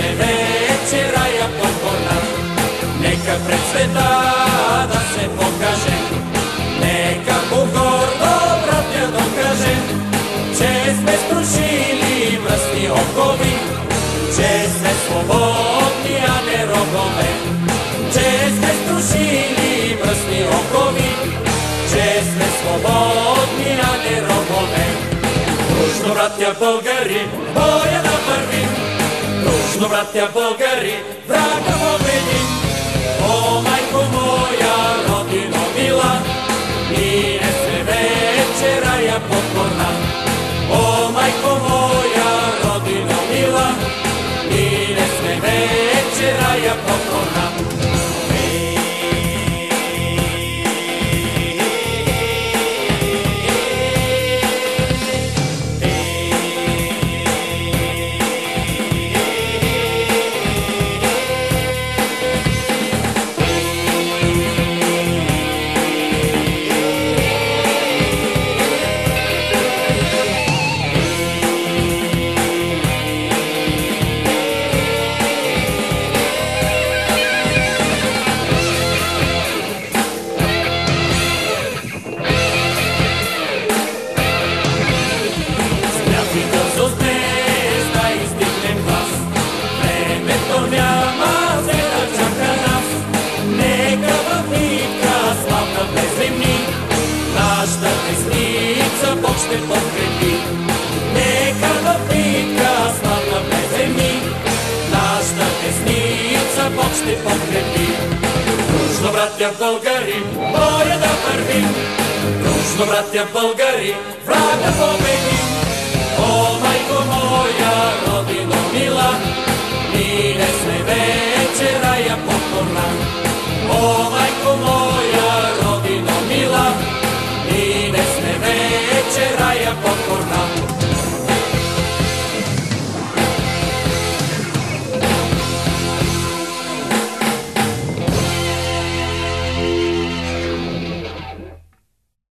се вече рая покорна. Нека пред света да се покаже, нека по-гордо, братя, докажем, че сме струшили мръсни окови, че сме свободни, а не робове. Че сме струшили мръсни окови, че сме свободни, а не робове. Дружно, братя българи, боя да вървим, дружно, братя българи, врага победим. О, майко моя, родино мила, ние сме вече рая покорна. О, майко моя, родино мила, ние сме вече рая покорна. Бог ще подкрепи. Нека в битка славна влезем ни, нашата десница Бог ще подкрепи. Дружно, братя българи, боя да вървим, дружно, братя българи, врага победим. О, майко моя, родино мила,